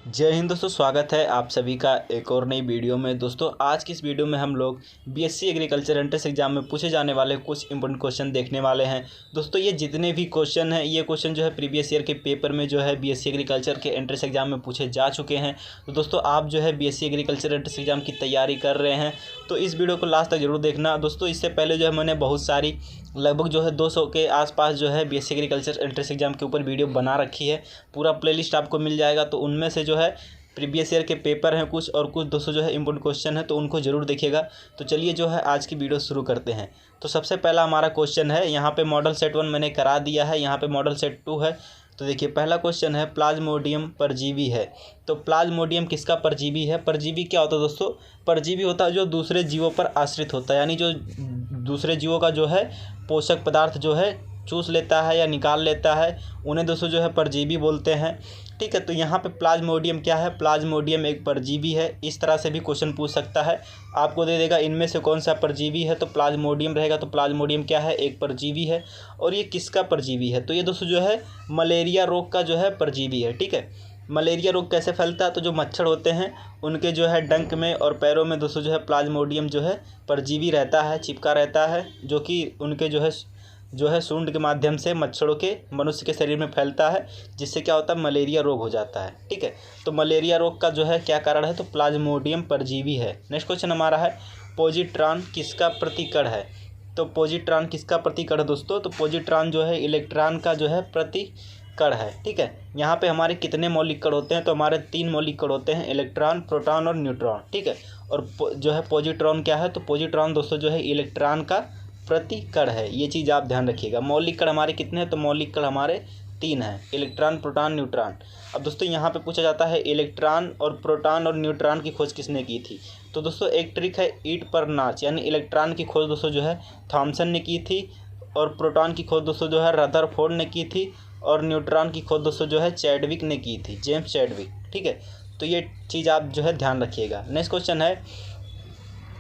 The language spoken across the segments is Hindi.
जय हिंद दोस्तों, स्वागत है आप सभी का एक और नई वीडियो में। दोस्तों आज की इस वीडियो में हम लोग बीएससी एग्रीकल्चर एंट्रेंस एग्जाम में पूछे जाने वाले कुछ इंपॉर्टेंट क्वेश्चन देखने वाले हैं। दोस्तों ये जितने भी क्वेश्चन हैं ये क्वेश्चन जो है प्रीवियस ईयर के पेपर में जो है बीएससी एग्रीकल्चर के एंट्रेंस एग्जाम में पूछे जा चुके हैं। तो दोस्तों आप जो है बीएससी एग्रीकल्चर एंट्रेंस एग्जाम की तैयारी कर रहे हैं तो इस वीडियो को लास्ट तक जरूर देखना। दोस्तों इससे पहले जो है मैंने बहुत सारी लगभग जो है 200 के आसपास जो है बीएससी एग्रीकल्चर एंट्रेंस एग्जाम के ऊपर वीडियो बना रखी है। पूरा प्लेलिस्ट आपको मिल जाएगा। तो उनमें से जो है प्रीवियस ईयर के पेपर हैं कुछ और कुछ दोस्तों जो है इंपॉर्टेंट क्वेश्चन है तो उनको जरूर देखिएगा। तो चलिए जो है आज की वीडियो शुरू करते हैं। तो सबसे पहला हमारा क्वेश्चन है, यहाँ पे मॉडल सेट 1 मैंने करा दिया है, यहाँ पे मॉडल सेट 2 है। तो देखिए पहला क्वेश्चन है प्लाज्मोडियम परजीवी है। तो प्लाज्मोडियम किसका परजीवी है? परजीवी क्या होता है दोस्तों? परजीवी होता है जो दूसरे जीवों पर आश्रित होता है, यानी जो दूसरे जीवों का जो है पोषक पदार्थ जो है चूस लेता है या निकाल लेता है, उन्हें दोस्तों जो है परजीवी बोलते हैं। ठीक है, तो यहाँ पे प्लाज्मोडियम क्या है? प्लाज्मोडियम एक परजीवी है। इस तरह से भी क्वेश्चन पूछ सकता है, आपको दे देगा इनमें से कौन सा परजीवी है, तो प्लाज्मोडियम रहेगा। तो प्लाज्मोडियम क्या है? एक परजीवी है। और ये किसका परजीवी है? तो ये दोस्तों जो है मलेरिया रोग का जो है परजीवी है। ठीक है, मलेरिया रोग कैसे फैलता है? तो जो मच्छर होते हैं उनके जो है डंक में और पैरों में दोस्तों जो है प्लाज्मोडियम जो है परजीवी रहता है, चिपका रहता है, जो कि उनके जो है सूंड के माध्यम से मच्छरों के मनुष्य के शरीर में फैलता है, जिससे क्या होता है मलेरिया रोग हो जाता है। ठीक है, तो मलेरिया रोग का जो है क्या कारण है? तो प्लाज्मोडियम परजीवी है। नेक्स्ट क्वेश्चन हमारा है पॉजिट्रॉन किसका प्रतिकण है? तो पॉजिट्रॉन किसका प्रतिकण है दोस्तों? तो पॉजिट्रॉन जो है इलेक्ट्रॉन का जो है प्रतिकण है। ठीक है, यहाँ पे हमारे कितने मौलिक कण होते हैं? तो हमारे 3 मौलिक कण होते हैं, इलेक्ट्रॉन, प्रोटॉन और न्यूट्रॉन। ठीक है, और जो है पॉजिट्रॉन क्या है? तो पॉजिट्रॉन दोस्तों जो है इलेक्ट्रॉन का प्रतिकण है। ये चीज़ आप ध्यान रखिएगा। मौलिक कण हमारे कितने हैं? तो मौलिक कण हमारे 3 हैं, इलेक्ट्रॉन, प्रोटॉन, न्यूट्रॉन। अब दोस्तों यहाँ पे पूछा जाता है इलेक्ट्रॉन और प्रोटॉन और न्यूट्रॉन की खोज किसने की थी? तो दोस्तों एक ट्रिक है ईंट पर नाच, यानी इलेक्ट्रॉन की खोज दोस्तों जो है थॉमसन ने की थी, और प्रोटॉन की खोज दोस्तों जो है रदरफोर्ड ने की थी, और न्यूट्रॉन की खोज दोस्तों जो है चैडविक ने की थी, जेम्स चैडविक। ठीक है, तो ये चीज़ आप जो है ध्यान रखिएगा। नेक्स्ट क्वेश्चन है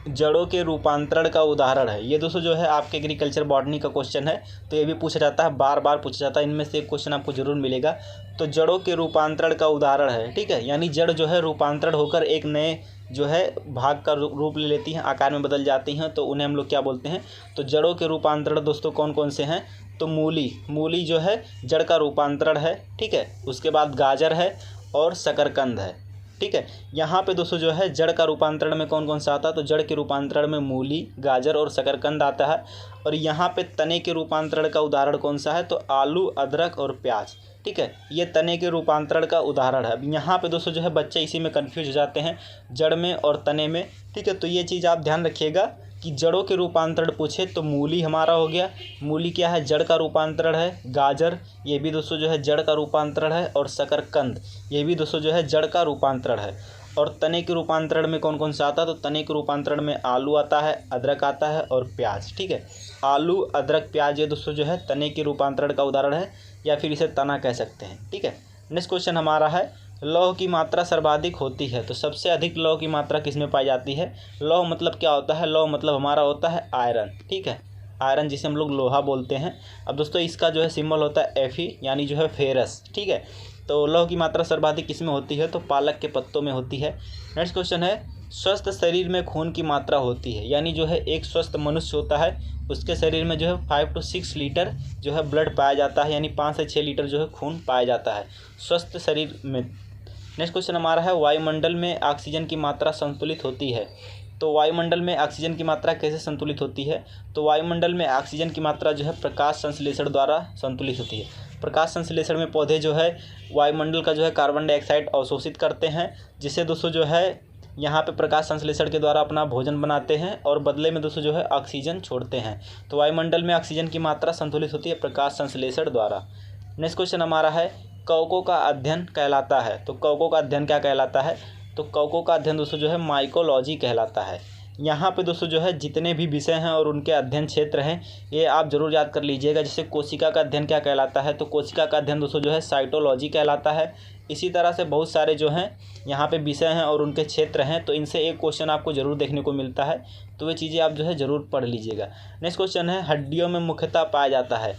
जड़ों के रूपांतरण का उदाहरण है। ये दोस्तों जो है आपके एग्रीकल्चर बॉटनी का क्वेश्चन है, तो ये भी पूछा जाता है, बार बार पूछा जाता है, इनमें से एक क्वेश्चन आपको जरूर मिलेगा। तो जड़ों के रूपांतरण का उदाहरण है। ठीक है, यानी जड़ जो है रूपांतरण होकर एक नए जो है भाग का रूप ले लेती हैं, आकार में बदल जाती हैं, तो उन्हें हम लोग क्या बोलते हैं? तो जड़ों के रूपांतरण दोस्तों कौन कौन से हैं? तो मूली जो है जड़ का रूपांतरण है। ठीक है, उसके बाद गाजर है और शकरकंद है। ठीक है, यहाँ पे दोस्तों जो है जड़ का रूपांतरण में कौन कौन सा आता है? तो जड़ के रूपांतरण में मूली, गाजर और शकरकंद आता है। और यहाँ पे तने के रूपांतरण का उदाहरण कौन सा है? तो आलू, अदरक और प्याज। ठीक है, ये तने के रूपांतरण का उदाहरण है। अब यहाँ पे दोस्तों जो है बच्चे इसी में कन्फ्यूज हो जाते हैं, जड़ में और तने में। ठीक है, तो ये चीज़ आप ध्यान रखिएगा कि जड़ों के रूपांतरण पूछे तो मूली हमारा हो गया, मूली क्या है? जड़ का रूपांतरण है। गाजर ये भी दोस्तों जो है जड़ का रूपांतरण है, और शकरकंद ये भी दोस्तों जो है जड़ का रूपांतरण है। और तने के रूपांतरण में कौन कौन सा आता है? तो तने के रूपांतरण में आलू आता है, अदरक आता है और प्याज। ठीक है, आलू, अदरक, प्याज ये दोस्तों जो है तने के रूपांतरण का उदाहरण है, या फिर इसे तना कह सकते हैं। ठीक है, नेक्स्ट क्वेश्चन हमारा है लौह की मात्रा सर्वाधिक होती है। तो सबसे अधिक लौह की मात्रा किस में पाई जाती है? लौह मतलब क्या होता है? लौह मतलब हमारा होता है आयरन। ठीक है, आयरन जिसे हम लोग लोहा बोलते हैं। अब दोस्तों इसका जो है सिंबल होता है Fe, यानी जो है फेरस। ठीक है, तो लौह की मात्रा सर्वाधिक किस में होती है? तो पालक के पत्तों में होती है। नेक्स्ट क्वेश्चन है स्वस्थ शरीर में खून की मात्रा होती है, यानी जो है एक स्वस्थ मनुष्य होता है उसके शरीर में जो है 5 से 6 लीटर जो है ब्लड पाया जाता है, यानी 5 से 6 लीटर जो है खून पाया जाता है स्वस्थ शरीर में। नेक्स्ट क्वेश्चन हमारा है वायुमंडल में ऑक्सीजन की मात्रा संतुलित होती है। तो वायुमंडल में ऑक्सीजन की मात्रा कैसे संतुलित होती है? तो वायुमंडल में ऑक्सीजन की मात्रा जो है प्रकाश संश्लेषण द्वारा संतुलित होती है। प्रकाश संश्लेषण में पौधे जो है वायुमंडल का जो है कार्बन डाइऑक्साइड अवशोषित करते हैं, जिससे दोस्तों जो है यहाँ पे प्रकाश संश्लेषण के द्वारा अपना भोजन बनाते हैं, और बदले में दोस्तों जो है ऑक्सीजन छोड़ते हैं। तो वायुमंडल में ऑक्सीजन की मात्रा संतुलित होती है प्रकाश संश्लेषण द्वारा। नेक्स्ट क्वेश्चन हमारा है कवकों का अध्ययन कहलाता है। तो कवकों का अध्ययन क्या कहलाता है? तो कवकों का अध्ययन दोस्तों जो है माइकोलॉजी कहलाता है। यहाँ पे दोस्तों जो है जितने भी विषय हैं और उनके अध्ययन क्षेत्र हैं ये आप जरूर याद कर लीजिएगा। जैसे कोशिका का अध्ययन क्या कहलाता है? तो कोशिका का अध्ययन दोस्तों जो है साइटोलॉजी कहलाता है। इसी तरह से बहुत सारे जो हैं यहाँ पे विषय हैं और उनके क्षेत्र हैं, तो इनसे एक क्वेश्चन आपको जरूर देखने को मिलता है, तो वे चीज़ें आप जो है ज़रूर पढ़ लीजिएगा। नेक्स्ट क्वेश्चन है हड्डियों में मुख्यतः पाया जाता है।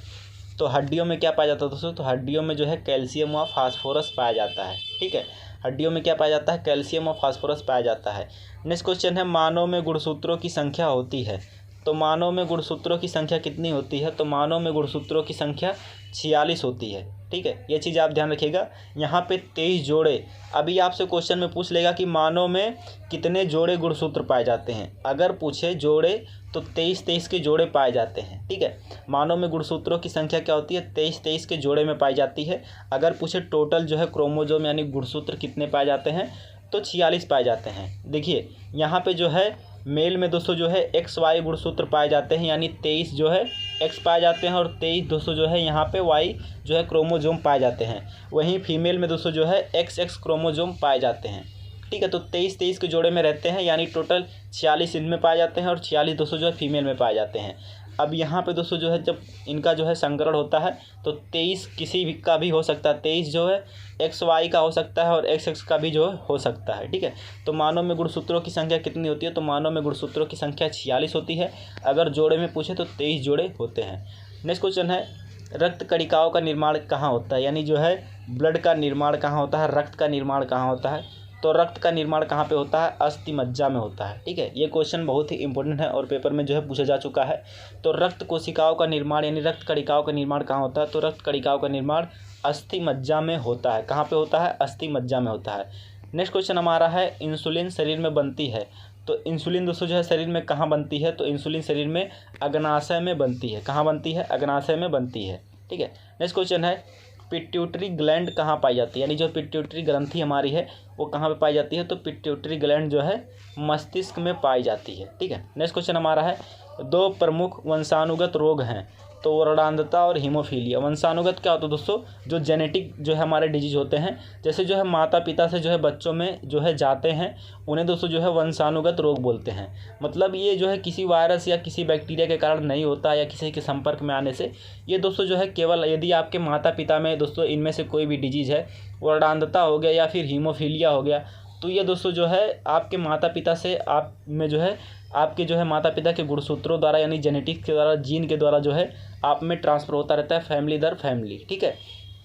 तो हड्डियों में क्या पाया जाता है दोस्तों, तो हड्डियों में जो है कैल्शियम और फास्फोरस पाया जाता है। ठीक है, हड्डियों में क्या पाया जाता है, कैल्शियम और फास्फोरस पाया जाता है। नेक्स्ट क्वेश्चन है मानव में गुणसूत्रों की संख्या होती है, तो मानव में गुणसूत्रों की संख्या कितनी होती है, तो मानव में गुणसूत्रों की संख्या 46 होती है। ठीक है, ये चीज़ आप ध्यान रखिएगा। यहाँ पे 23 जोड़े, अभी आपसे क्वेश्चन में पूछ लेगा कि मानव में कितने जोड़े गुणसूत्र पाए जाते हैं, अगर पूछे जोड़े तो 23 के जोड़े पाए जाते हैं। ठीक है, मानव में गुणसूत्रों की संख्या क्या होती है, 23 के जोड़े में पाई जाती है। अगर पूछे टोटल जो है क्रोमोजोम यानी गुणसूत्र कितने पाए जाते हैं, तो 46 पाए जाते हैं। देखिए यहाँ पे जो है मेल में दोस्तों जो है XY गुणसूत्र पाए जाते हैं, यानी 23 जो है X पाए जाते हैं और 23 दोस्तों जो है यहाँ पे Y जो है क्रोमोजोम पाए जाते हैं। वहीं फीमेल में दोस्तों जो है XX क्रोमोजोम पाए जाते हैं। ठीक है, तो 23 के जोड़े में रहते हैं, यानी टोटल 46 इनमें पाए जाते हैं और 46 दोस्तों जो है फीमेल में पाए जाते हैं। अब यहाँ पे दोस्तों जो है जब इनका जो है संकरण होता है तो 23 किसी भी का भी हो सकता है, 23 जो है XY का हो सकता है और XX का भी जो है हो सकता है। ठीक है, तो मानव में गुणसूत्रों की संख्या कितनी होती है, तो मानव में गुणसूत्रों की संख्या 46 होती है। अगर जोड़े में पूछे तो 23 जोड़े होते हैं। नेक्स्ट क्वेश्चन है रक्त कणिकाओं का निर्माण कहाँ होता है, यानी जो है ब्लड का निर्माण कहाँ होता है, रक्त का निर्माण कहाँ होता है, तो रक्त का निर्माण कहाँ पे होता है, अस्थि मज्जा में होता है। ठीक है, ये क्वेश्चन बहुत ही इंपॉर्टेंट है और पेपर में जो है पूछा जा चुका है। तो रक्त कोशिकाओं का निर्माण यानी रक्त कणिकाओं का निर्माण कहाँ होता है, तो रक्त कणिकाओं का निर्माण अस्थि मज्जा में होता है। कहाँ पे होता है, अस्थि मज्जा में होता है। नेक्स्ट क्वेश्चन हमारा है इंसुलिन शरीर में बनती है, तो इंसुलिन दोस्तों जो है शरीर में कहाँ बनती है, तो इंसुलिन शरीर में अग्नाशय में बनती है। कहाँ बनती है, अग्नाशय में बनती है। ठीक है, नेक्स्ट क्वेश्चन है पिट्यूटरी ग्लैंड कहाँ पाई जाती है, यानी जो पिट्यूटरी ग्रंथि हमारी है वो कहाँ पे पाई जाती है, तो पिट्यूटरी ग्लैंड जो है मस्तिष्क में पाई जाती है। ठीक है, नेक्स्ट क्वेश्चन हमारा है दो प्रमुख वंशानुगत रोग हैं, तो वर्णांधता और हीमोफीलिया। वंशानुगत क्या होता है दोस्तों, जो जेनेटिक जो है हमारे डिजीज होते हैं, जैसे जो है माता पिता से जो है बच्चों में जो है जाते हैं, उन्हें दोस्तों जो है वंशानुगत रोग बोलते हैं। मतलब ये जो है किसी वायरस या किसी बैक्टीरिया के कारण नहीं होता या किसी के संपर्क में आने से, ये दोस्तों जो है केवल यदि आपके माता पिता में दोस्तों इनमें से कोई भी डिजीज़ है, वर्णांधता हो गया या फिर हीमोफीलिया हो गया, तो ये दोस्तों जो है आपके माता पिता से आप में जो है आपके जो है माता पिता के गुणसूत्रों द्वारा यानी जेनेटिक्स के द्वारा, जीन के द्वारा जो है आप में ट्रांसफ़र होता रहता है, फैमिली दर फैमिली। ठीक है,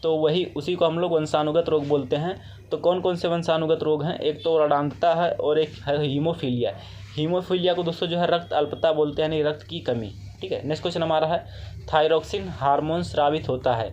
तो वही उसी को हम लोग वंशानुगत रोग बोलते हैं। तो कौन कौन से वंशानुगत रोग हैं, एक तो वर्णांधता है और एक है हीमोफीलिया। हीमोफीलिया को दोस्तों जो है रक्त अल्पता बोलते हैं, यानी रक्त की कमी। ठीक है, नेक्स्ट क्वेश्चन हमारा है थायरोक्सिन हार्मोन स्रावित होता है,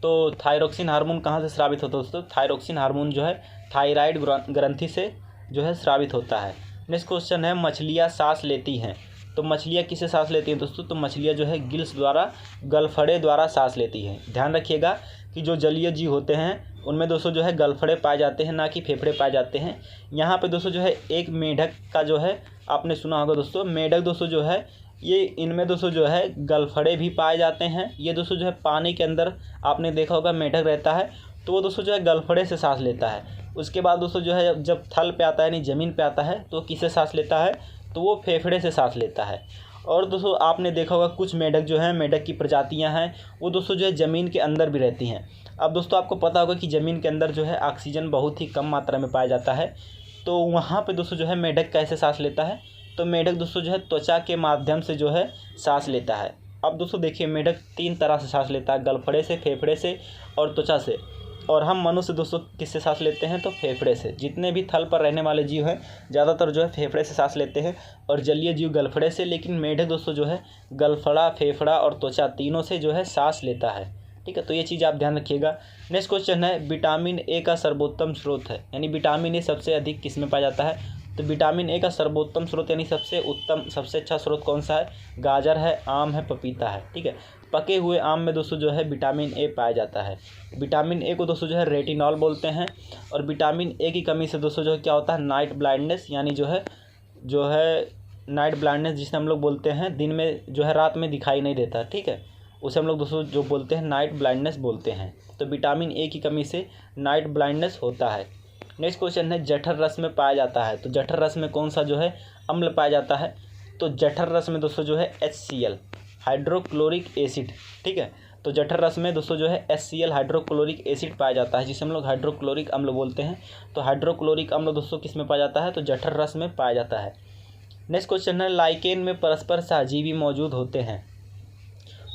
तो थायरोक्सिन हार्मोन कहाँ से स्रावित होता है दोस्तों, थायरोक्सिन हार्मोन जो है थायराइड ग्रंथि से जो है स्रावित होता है। नेक्स्ट क्वेश्चन है मछलियाँ सांस लेती हैं, तो मछलियाँ किससे सांस लेती हैं दोस्तों, तो मछलियाँ जो है गिल्स द्वारा, गलफड़े द्वारा सांस लेती हैं। ध्यान रखिएगा कि जो जलीय जीव होते हैं उनमें दोस्तों जो है गलफड़े पाए जाते हैं, ना कि फेफड़े पाए जाते हैं। यहाँ पे दोस्तों जो है एक मेढक का जो है आपने सुना होगा दोस्तों, मेढक दोस्तों जो है ये इनमें दोस्तों जो है गलफड़े भी पाए जाते हैं। ये दोस्तों जो है पानी के अंदर आपने देखा होगा मेढक रहता है, तो वो दोस्तों जो है गलफड़े से सांस लेता है। उसके बाद दोस्तों जो है जब थल पे आता है यानी ज़मीन पे आता है तो किससे सांस लेता है, तो वो फेफड़े से सांस लेता है। और दोस्तों आपने देखा होगा कुछ मेढक जो हैं, मेढक की प्रजातियां हैं, वो दोस्तों जो है ज़मीन के अंदर भी रहती हैं। अब दोस्तों आपको पता होगा कि ज़मीन के अंदर जो है ऑक्सीजन बहुत ही कम मात्रा में पाया जाता है, तो वहाँ पे दोस्तों जो है मेढक कैसे सांस लेता है, तो मेढक दोस्तों जो है त्वचा के माध्यम से जो है सांस लेता है। अब दोस्तों देखिए मेढक 3 तरह से सांस लेता है, गलफड़े से, फेफड़े से और त्वचा से। और हम मनुष्य दोस्तों किससे सांस लेते हैं, तो फेफड़े से। जितने भी थल पर रहने वाले जीव हैं ज़्यादातर जो है फेफड़े से सांस लेते हैं और जलीय जीव गलफड़े से, लेकिन मेढक दोस्तों जो है गलफड़ा, फेफड़ा और त्वचा तीनों से जो है सांस लेता है। ठीक है, तो ये चीज़ आप ध्यान रखिएगा। नेक्स्ट क्वेश्चन है विटामिन ए का सर्वोत्तम स्रोत है, यानी विटामिन ए सबसे अधिक किस में पाया जाता है, तो विटामिन ए का सर्वोत्तम स्रोत यानी सबसे उत्तम सबसे अच्छा स्रोत कौन सा है, गाजर है, आम है, पपीता है। ठीक है, पके हुए आम में दोस्तों जो है विटामिन ए पाया जाता है। विटामिन ए को दोस्तों जो है रेटिनॉल बोलते हैं। और विटामिन ए की कमी से दोस्तों जो है क्या होता है, नाइट ब्लाइंडनेस, यानी जो है नाइट ब्लाइंडनेस जिसे हम लोग बोलते हैं, दिन में जो है रात में दिखाई नहीं देता। ठीक है, उसे हम लोग दोस्तों जो बोलते हैं नाइट ब्लाइंडनेस बोलते हैं। तो विटामिन ए की कमी से नाइट ब्लाइंडनेस होता है। नेक्स्ट क्वेश्चन है जठर रस में पाया जाता है, तो जठर रस में कौन सा जो है अम्ल पाया जाता है, तो जठर रस में दोस्तों जो है HCl हाइड्रोक्लोरिक एसिड। ठीक है, तो जठर रस में दोस्तों जो है HCl हाइड्रोक्लोरिक एसिड पाया जाता है, जिसे हम लोग हाइड्रोक्लोरिक अम्ल बोलते हैं। तो हाइड्रोक्लोरिक अम्ल दोस्तों किस में पाया जाता है, तो जठर रस में पाया जाता है। नेक्स्ट क्वेश्चन है लाइकेन में परस्पर सहजीवी मौजूद होते हैं,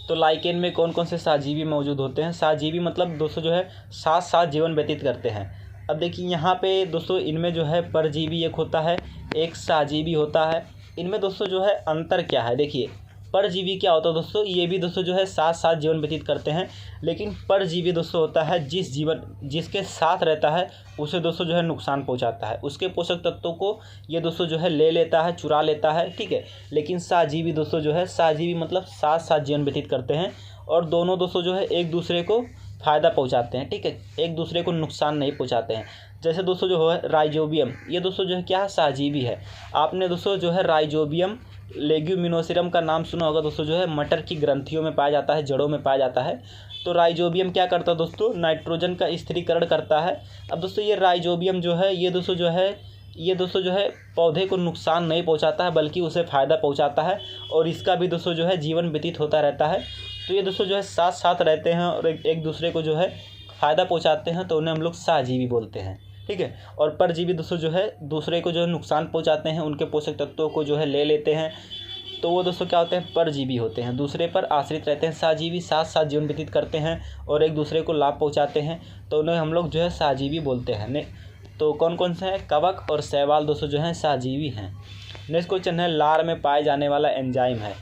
तो लाइकेन में कौन कौन से सहजीवी मौजूद होते हैं? सहजीवी मतलब दोस्तों जो है साथ साथ जीवन व्यतीत करते हैं। अब देखिए यहाँ पे दोस्तों इनमें जो है परजीवी एक होता है, एक सहजीवी होता है। इनमें दोस्तों जो है अंतर क्या है? देखिए परजीवी क्या होता है दोस्तों, ये भी दोस्तों जो है साथ साथ जीवन व्यतीत करते हैं, लेकिन परजीवी दोस्तों होता है जिसके साथ रहता है उसे दोस्तों जो है नुकसान पहुंचाता है, उसके पोषक तत्वों को ये दोस्तों जो है ले लेता है, चुरा लेता है, ठीक है। लेकिन सहजीवी दोस्तों जो है, सहजीवी मतलब साथ साथ जीवन व्यतीत करते हैं और दोनों दोस्तों जो है एक दूसरे को फ़ायदा पहुंचाते हैं, ठीक है, एक दूसरे को नुकसान नहीं पहुंचाते हैं। जैसे दोस्तों जो है राइजोबियम, ये दोस्तों जो है क्या है, सहजीवी है। आपने दोस्तों जो है राइजोबियम लेग्यूमिनोसियम का नाम सुना होगा दोस्तों, जो है मटर की ग्रंथियों में पाया जाता है, जड़ों में पाया जाता है। तो राइजोबियम क्या करता है दोस्तों, नाइट्रोजन का स्थिरीकरण करता है। अब दोस्तों ये राइजोबियम जो है ये दोस्तों जो है पौधे को नुकसान नहीं पहुंचाता है, बल्कि उसे फ़ायदा पहुंचाता है और इसका भी दोस्तों जो है जीवन व्यतीत होता रहता है। तो ये दोस्तों जो है साथ साथ रहते हैं और एक दूसरे को जो है फ़ायदा पहुंचाते हैं, तो उन्हें हम लोग सहजीवी बोलते हैं, ठीक है। और परजीवी दोस्तों जो है दूसरे को जो है नुकसान पहुंचाते हैं, उनके पोषक तत्वों को जो है ले लेते हैं, तो वो दोस्तों क्या होते हैं, परजीवी होते हैं, दूसरे पर आश्रित रहते हैं। सहजीवी साथ साथ जीवन व्यतीत करते हैं और एक दूसरे को लाभ पहुंचाते हैं, तो उन्हें हम लोग जो है सहजीवी बोलते हैं। तो कौन कौन से हैं, कवक और शैवाल दोस्तों जो हैं सहजीवी हैं। नेक्स्ट क्वेश्चन है, लार में पाए जाने वाला एंजाइम है।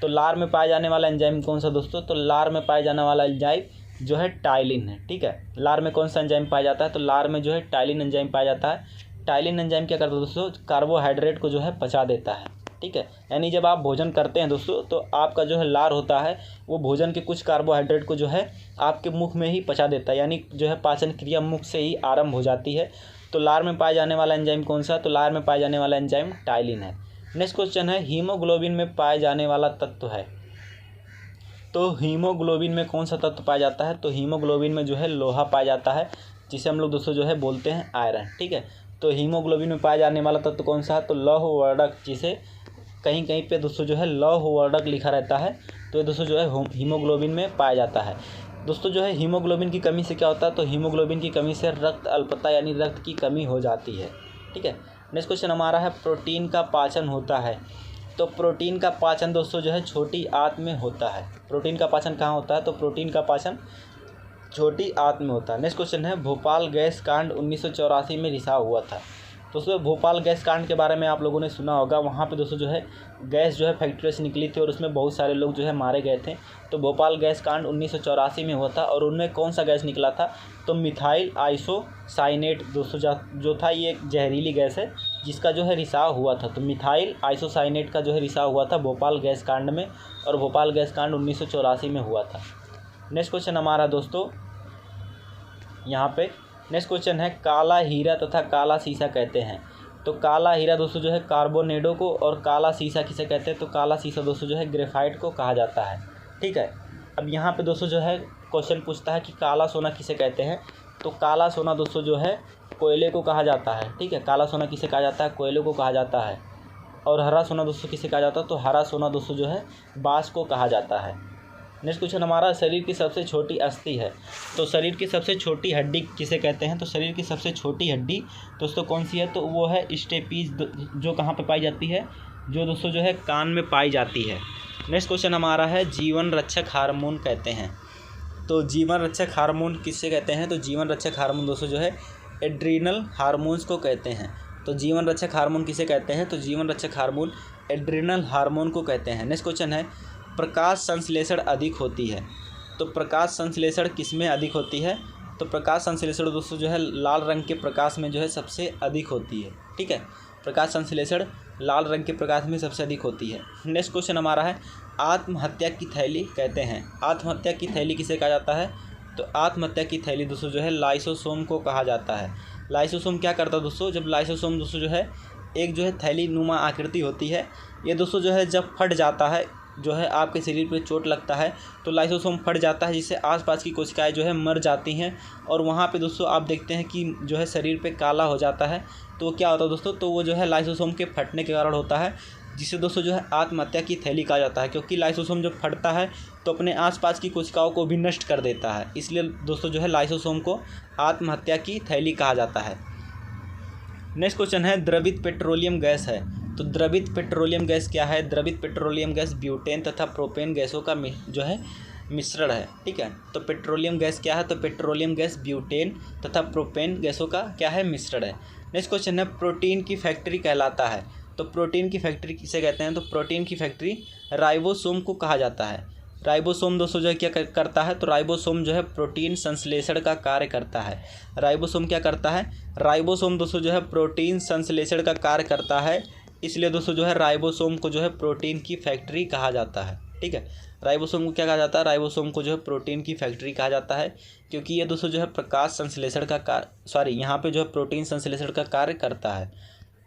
तो लार में पाए जाने वाला एंजाइम कौन सा दोस्तों, तो लार में पाए जाने वाला एंजाइम जो है टाइलिन है, ठीक है। लार में कौन सा एंजाइम पाया जाता है, तो लार में जो है टाइलिन एंजाइम पाया जाता है। टाइलिन एंजाइम क्या करता है दोस्तों, कार्बोहाइड्रेट को जो है पचा देता है, ठीक है। यानी जब आप भोजन करते हैं दोस्तों, तो आपका जो है लार होता है वो भोजन के कुछ कार्बोहाइड्रेट को जो है आपके मुख में ही पचा देता है, यानी जो है पाचन क्रिया मुख से ही आरंभ हो जाती है। तो लार में पाए जाने वाला एंजाइम कौन सा, तो लार में पाए जाने वाला एंजाइम टाइलिन है। नेक्स्ट क्वेश्चन है, हीमोग्लोबिन में पाए जाने वाला तत्व है। तो हीमोग्लोबिन में कौन सा तत्व पाया जाता है, तो हीमोग्लोबिन में जो है लोहा पाया जाता है, जिसे हम लोग दोस्तों जो है बोलते हैं आयरन, ठीक है। तो हीमोग्लोबिन में पाया जाने वाला तत्व कौन सा है, तो लौहवर्धक, जिसे कहीं कहीं पे दोस्तों जो है लौहवर्धक लिखा रहता है, तो ये दोस्तों जो है हीमोग्लोबिन में पाया जाता है। दोस्तों जो है हीमोग्लोबिन की कमी से क्या होता है, तो हीमोग्लोबिन की कमी से रक्त अल्पता यानी रक्त की कमी हो जाती है, ठीक है। नेक्स्ट क्वेश्चन हमारा है, प्रोटीन का पाचन होता है। तो प्रोटीन का पाचन दोस्तों जो है छोटी आंत में होता है। प्रोटीन का पाचन कहाँ होता है, तो प्रोटीन का पाचन छोटी आंत में होता है। नेक्स्ट क्वेश्चन है, भोपाल गैस कांड 1984 में रिसाव हुआ था। दोस्तों भोपाल गैस कांड के बारे में आप लोगों ने सुना होगा। वहाँ पे दोस्तों जो है गैस जो है फैक्ट्री से निकली थी और उसमें बहुत सारे लोग जो है मारे गए थे। तो भोपाल गैस कांड 1984 में हुआ था और उनमें कौन सा गैस निकला था, तो मिथाइल आइसोसाइनेट दोस्तों जो था ये एक जहरीली गैस है जिसका जो है रिसाव हुआ था। तो मिथाइल आइसोसाइनेट का जो है रिसाव हुआ था भोपाल गैस कांड में, और भोपाल गैस कांड 1984 में हुआ था। नेक्स्ट क्वेश्चन हमारा दोस्तों यहाँ पे नेक्स्ट क्वेश्चन है, काला हीरा तथा काला शीशा कहते हैं। तो काला हीरा दोस्तों जो है कार्बोनेडो को, और काला शीशा किसे कहते हैं, तो काला शीशा दोस्तों जो है ग्रेफाइट को कहा जाता है, ठीक है। अब यहाँ पे दोस्तों जो है क्वेश्चन पूछता है कि काला सोना किसे कहते हैं। तो काला सोना दोस्तों जो है कोयले को कहा जाता है, ठीक है। काला सोना किसे कहा जाता है, कोयले को कहा जाता है। और हरा सोना दोस्तों किसे कहा जाता है, तो हरा सोना दोस्तों जो है बाँस को कहा जाता है। नेक्स्ट क्वेश्चन हमारा, शरीर की सबसे छोटी अस्थि है। तो शरीर की सबसे छोटी हड्डी किसे कहते हैं, तो शरीर की सबसे छोटी हड्डी दोस्तों कौन सी है, तो वो है स्टेपीज, जो कहाँ पे पाई जाती है, जो दोस्तों जो है कान में पाई जाती है। नेक्स्ट क्वेश्चन हमारा है, जीवन रक्षक हार्मोन कहते हैं। तो जीवन रक्षक हार्मोन किससे कहते हैं, तो जीवन रक्षक हार्मोन दोस्तों जो है एड्रीनल हार्मोन्स को कहते हैं। तो जीवन रक्षक हार्मोन किसे कहते हैं, तो जीवन रक्षक हार्मोन एड्रीनल हार्मोन को कहते हैं। नेक्स्ट क्वेश्चन है, प्रकाश संश्लेषण अधिक होती है। तो प्रकाश संश्लेषण किसमें अधिक होती है, तो प्रकाश संश्लेषण दोस्तों जो है लाल रंग के प्रकाश में जो है सबसे अधिक होती है, ठीक है। प्रकाश संश्लेषण लाल रंग के प्रकाश में सबसे अधिक होती है। नेक्स्ट क्वेश्चन हमारा है, आत्महत्या की थैली कहते हैं। आत्महत्या की थैली किसे कहा जाता है, तो आत्महत्या की थैली दोस्तों जो है लाइसोसोम को कहा जाता है। लाइसोसोम क्या करता है दोस्तों, जब लाइसोसोम दोस्तों जो है एक जो है थैली नुमा आकृति होती है, ये दोस्तों जो है जब फट जाता है, जो है आपके शरीर पे चोट लगता है तो लाइसोसोम फट जाता है, जिससे आसपास की कोशिकाएं जो है मर जाती हैं और वहाँ पे दोस्तों आप देखते हैं कि जो है शरीर पे काला हो जाता है। तो क्या होता है दोस्तों, तो वो जो है लाइसोसोम के फटने के कारण होता है, जिसे दोस्तों जो है आत्महत्या की थैली कहा जाता है। क्योंकि लाइसोसोम जब फटता है तो अपने आसपास की कोशिकाओं को भी नष्ट कर देता है, इसलिए दोस्तों जो है लाइसोसोम को आत्महत्या की थैली कहा जाता है। नेक्स्ट क्वेश्चन है, द्रवित पेट्रोलियम गैस है। तो द्रवित पेट्रोलियम गैस क्या है? द्रवित पेट्रोलियम गैस ब्यूटेन तथा प्रोपेन गैसों का जो है मिश्रण है। ठीक है, तो पेट्रोलियम गैस क्या है? तो पेट्रोलियम गैस ब्यूटेन तथा प्रोपेन गैसों का क्या है? मिश्रण है। नेक्स्ट क्वेश्चन है प्रोटीन की फैक्ट्री कहलाता है। तो प्रोटीन की फैक्ट्री किसे कहते हैं? तो प्रोटीन की फैक्ट्री राइबोसोम को कहा जाता है। राइबोसोम दोस्तों जो है क्या करता है? तो राइबोसोम जो है प्रोटीन संश्लेषण का कार्य करता है। राइबोसोम क्या करता है? राइबोसोम दोस्तों जो है प्रोटीन संश्लेषण का कार्य करता है, इसलिए दोस्तों जो है राइबोसोम को जो है प्रोटीन की फैक्ट्री कहा जाता है। ठीक है, राइबोसोम को क्या कहा जाता है? राइबोसोम को जो है प्रोटीन की फैक्ट्री कहा जाता है, क्योंकि ये दोस्तों जो है प्रकाश संश्लेषण का कार्य यहाँ पे जो है प्रोटीन संश्लेषण का कार्य करता है।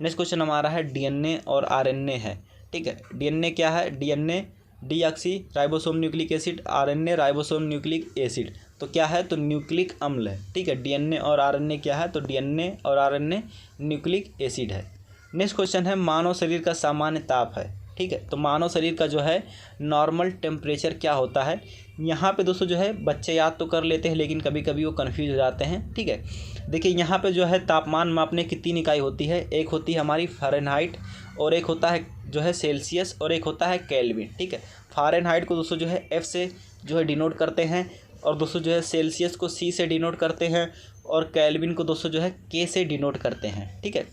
नेक्स्ट क्वेश्चन हमारा है डीएनए और आरएनए है। ठीक है, डीएनए क्या है? DNA deoxy ribosome nucleic acid, RNA ribosome nucleic acid. तो क्या है? तो न्यूक्लिक अम्ल है। ठीक है, डीएनए और आरएनए क्या है? तो डीएनए और आरएनए न्यूक्लिक एसिड है। नेक्स्ट क्वेश्चन है मानव शरीर का सामान्य ताप है। ठीक है, तो मानव शरीर का जो है नॉर्मल टेम्परेचर क्या होता है? यहाँ पे दोस्तों जो है बच्चे याद तो कर लेते हैं, लेकिन कभी कभी वो कन्फ्यूज हो जाते हैं। ठीक है, देखिए यहाँ पे जो है तापमान मापने की 3 इकाई होती है। एक होती है हमारी फ़ारेनहाइट, और एक होता है जो है सेल्सियस, और एक होता है केल्विन। ठीक है, फ़ारेनहाइट को दोस्तों जो है F से जो है डिनोट करते हैं, और दोस्तों जो है सेल्सियस को C से डिनोट करते हैं, और केल्विन को दोस्तों जो है K से डिनोट करते हैं। ठीक है,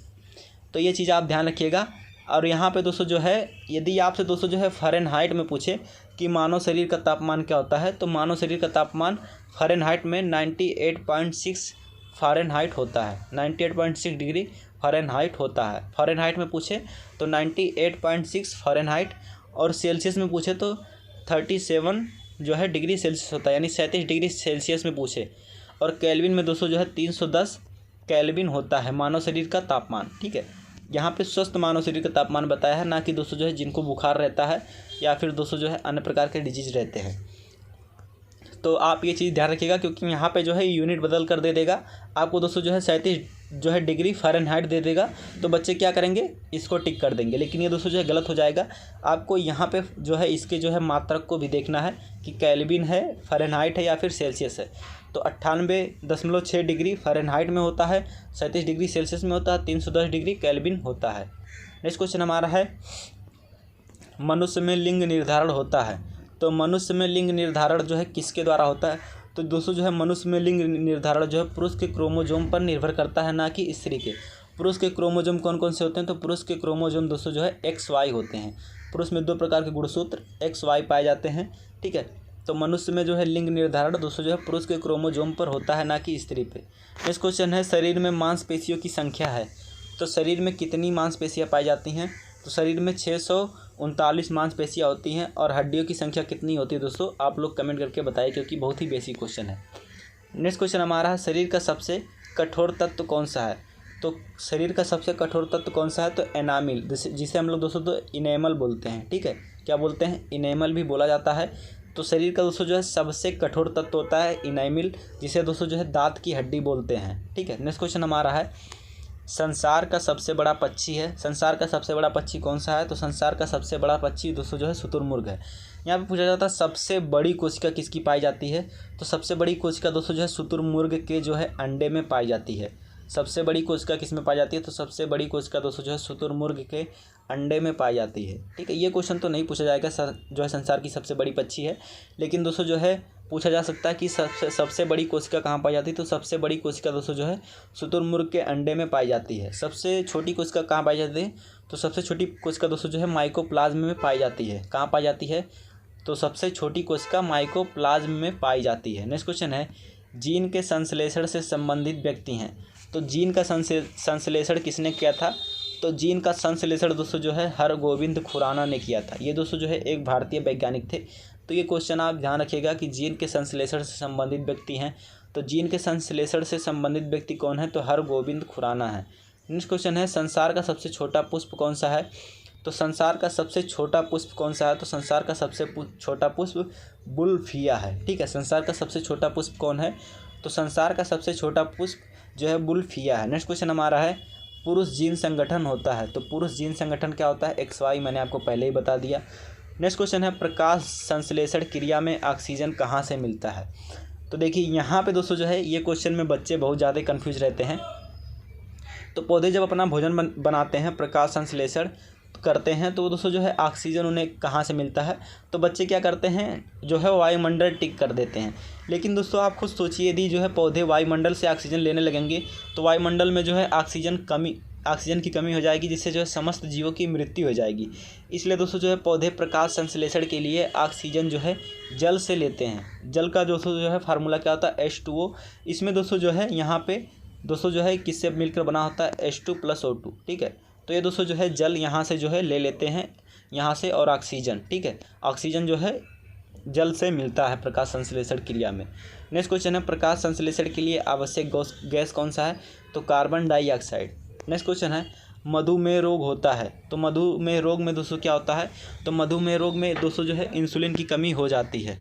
तो ये चीज़ आप ध्यान रखिएगा। और यहाँ पे दोस्तों जो है यदि आपसे दोस्तों जो है फ़ारेनहाइट में पूछे कि मानव शरीर का तापमान क्या होता है, तो मानव शरीर का तापमान फ़ारेनहाइट में 98.6 फ़ारेनहाइट होता है। 98.6 डिग्री फ़ारेनहाइट होता है। फ़ारेनहाइट में पूछे तो 98.6 फ़ारेनहाइट, और सेल्सियस में पूछे तो 37 जो है डिग्री सेल्सियस होता है, यानी 37 डिग्री सेल्सियस में पूछे। और केल्विन में दोस्तों जो है 310 केल्विन होता है मानव शरीर का तापमान। ठीक है, यहाँ पे स्वस्थ मानव शरीर का तापमान बताया है, ना कि दोस्तों जो है जिनको बुखार रहता है या फिर दोस्तों जो है अन्य प्रकार के डिजीज रहते हैं। तो आप ये चीज़ ध्यान रखिएगा, क्योंकि यहाँ पे जो है यूनिट बदल कर दे देगा आपको दोस्तों जो है 37 जो है डिग्री फ़ारेनहाइट दे देगा, तो बच्चे क्या करेंगे? इसको टिक कर देंगे, लेकिन ये दोस्तों जो है गलत हो जाएगा। आपको यहाँ पे जो है इसके जो है मात्रक को भी देखना है कि केल्विन है, फ़ारेनहाइट है या फिर सेल्सियस है। तो 98.6 डिग्री फ़ारेनहाइट में होता है, 37 डिग्री सेल्सियस में होता है, 310 डिग्री केल्विन होता है। नेक्स्ट क्वेश्चन हमारा है मनुष्य में लिंग निर्धारण होता है। तो मनुष्य में लिंग निर्धारण जो है किसके द्वारा होता है? तो दोस्तों जो है मनुष्य में लिंग निर्धारण जो है पुरुष के क्रोमोजोम पर निर्भर करता है, ना कि स्त्री के। पुरुष के क्रोमोजोम कौन कौन से होते हैं? तो पुरुष के क्रोमोजोम दोस्तों जो है XY होते हैं। पुरुष में 2 प्रकार के गुणसूत्र XY पाए जाते हैं। ठीक है, तो मनुष्य में जो है लिंग निर्धारण दोस्तों जो है पुरुष के क्रोमोजोम पर होता है, ना कि स्त्री पे। नेक्स्ट क्वेश्चन है शरीर में मांसपेशियों की संख्या है। तो शरीर में कितनी मांसपेशियाँ पाई जाती हैं? तो शरीर में 639 मांसपेशियाँ होती हैं। और हड्डियों की संख्या कितनी होती है दोस्तों? आप लोग कमेंट करके बताइए, क्योंकि बहुत ही बेसिक क्वेश्चन है। नेक्स्ट क्वेश्चन हमारा है शरीर का सबसे कठोर तत्व कौन सा है? तो शरीर का सबसे कठोर तत्व कौन सा है? तो एनामिल, जिसे हम लोग दोस्तों तो इनेमल बोलते हैं। ठीक है, क्या बोलते हैं? इनेमल भी बोला जाता है। तो शरीर का दोस्तों जो है सबसे कठोर तत्व होता है इनेमिल, जिसे दोस्तों जो है दांत की हड्डी बोलते हैं। ठीक है, नेक्स्ट क्वेश्चन हमारा है संसार का सबसे बड़ा पक्षी है। संसार का सबसे बड़ा पक्षी कौन सा है? तो संसार का सबसे बड़ा पक्षी दोस्तों जो है शुतुरमुर्ग है। यहाँ पे पूछा जाता है सबसे बड़ी कोशिका किसकी पाई जाती है? तो सबसे बड़ी कोशिका दोस्तों जो है शुतुरमुर्ग के जो है अंडे में पाई जाती है। सबसे बड़ी कोशिका किस में पाई जाती है? तो सबसे बड़ी कोशिका दोस्तों जो है शुतुरमुर्ग के अंडे में पाई जाती है। ठीक है, ये क्वेश्चन तो नहीं पूछा जाएगा जो है संसार की सबसे बड़ी पक्षी है, लेकिन दोस्तों जो है पूछा जा सकता है कि सबसे बड़ी कोशिका कहाँ पाई जाती है? तो सबसे बड़ी कोशिका दोस्तों जो है शुतुरमुर्ग के अंडे में पाई जाती है। सबसे छोटी कोशिका कहाँ पाई जाती है? तो सबसे छोटी कोशिका दोस्तों जो है माइकोप्लाज्म में पाई जाती है। कहाँ पाई जाती है? तो सबसे छोटी कोशिका माइकोप्लाज्म में पाई जाती है। नेक्स्ट क्वेश्चन है जीन के संश्लेषण से संबंधित व्यक्ति हैं। तो जीन का संश्लेषण किसने किया था? तो जीन का संश्लेषण दोस्तों जो है हरगोविंद खुराना ने किया था। ये दोस्तों जो है एक भारतीय वैज्ञानिक थे। तो ये क्वेश्चन आप ध्यान रखिएगा कि जीन के संश्लेषण से संबंधित व्यक्ति हैं। तो जीन के संश्लेषण से संबंधित व्यक्ति कौन है? तो हरगोविंद खुराना है। नेक्स्ट क्वेश्चन है संसार का सबसे छोटा पुष्प कौन सा है? तो संसार का सबसे छोटा पुष्प कौन सा है? तो संसार का सबसे छोटा पुष्प बुल्फिया है। ठीक है, संसार का सबसे छोटा पुष्प कौन है? तो संसार का सबसे छोटा पुष्प जो है बुल्फिया है। नेक्स्ट क्वेश्चन हमारा है पुरुष जीन संगठन होता है। तो पुरुष जीन संगठन क्या होता है? XY, मैंने आपको पहले ही बता दिया। नेक्स्ट क्वेश्चन है प्रकाश संश्लेषण क्रिया में ऑक्सीजन कहाँ से मिलता है? तो देखिए यहाँ पे दोस्तों जो है ये क्वेश्चन में बच्चे बहुत ज़्यादा कन्फ्यूज रहते हैं। तो पौधे जब अपना भोजन बनाते हैं प्रकाश संश्लेषण, करते हैं तो दोस्तों जो है ऑक्सीजन उन्हें कहाँ से मिलता है, तो बच्चे क्या करते हैं जो है वायुमंडल टिक कर देते हैं। लेकिन दोस्तों आप खुद सोचिए, यदि जो है पौधे वायुमंडल से ऑक्सीजन लेने लगेंगे तो वायुमंडल में जो है ऑक्सीजन की कमी हो जाएगी, जिससे जो है समस्त जीवों की मृत्यु हो जाएगी। इसलिए दोस्तों जो है पौधे प्रकाश संश्लेषण के लिए ऑक्सीजन जो है जल से लेते हैं। जल का दोस्तों जो है फार्मूला क्या होता है, H2O। इसमें दोस्तों जो है यहाँ पे दोस्तों जो है किससे मिलकर बना होता है, H2 + O2। ठीक है, तो ये दोस्तों जो है जल यहाँ से जो है ले लेते हैं यहाँ से, और ऑक्सीजन, ठीक है, ऑक्सीजन जो है जल से मिलता है प्रकाश संश्लेषण क्रिया में। नेक्स्ट क्वेश्चन है, प्रकाश संश्लेषण के लिए आवश्यक गैस कौन सा है, तो कार्बन डाइऑक्साइड। नेक्स्ट क्वेश्चन है, मधुमेह रोग होता है, तो मधुमेह रोग में दोस्तों क्या होता है, तो मधुमेह रोग में दोस्तों जो है इंसुलिन की कमी हो जाती है।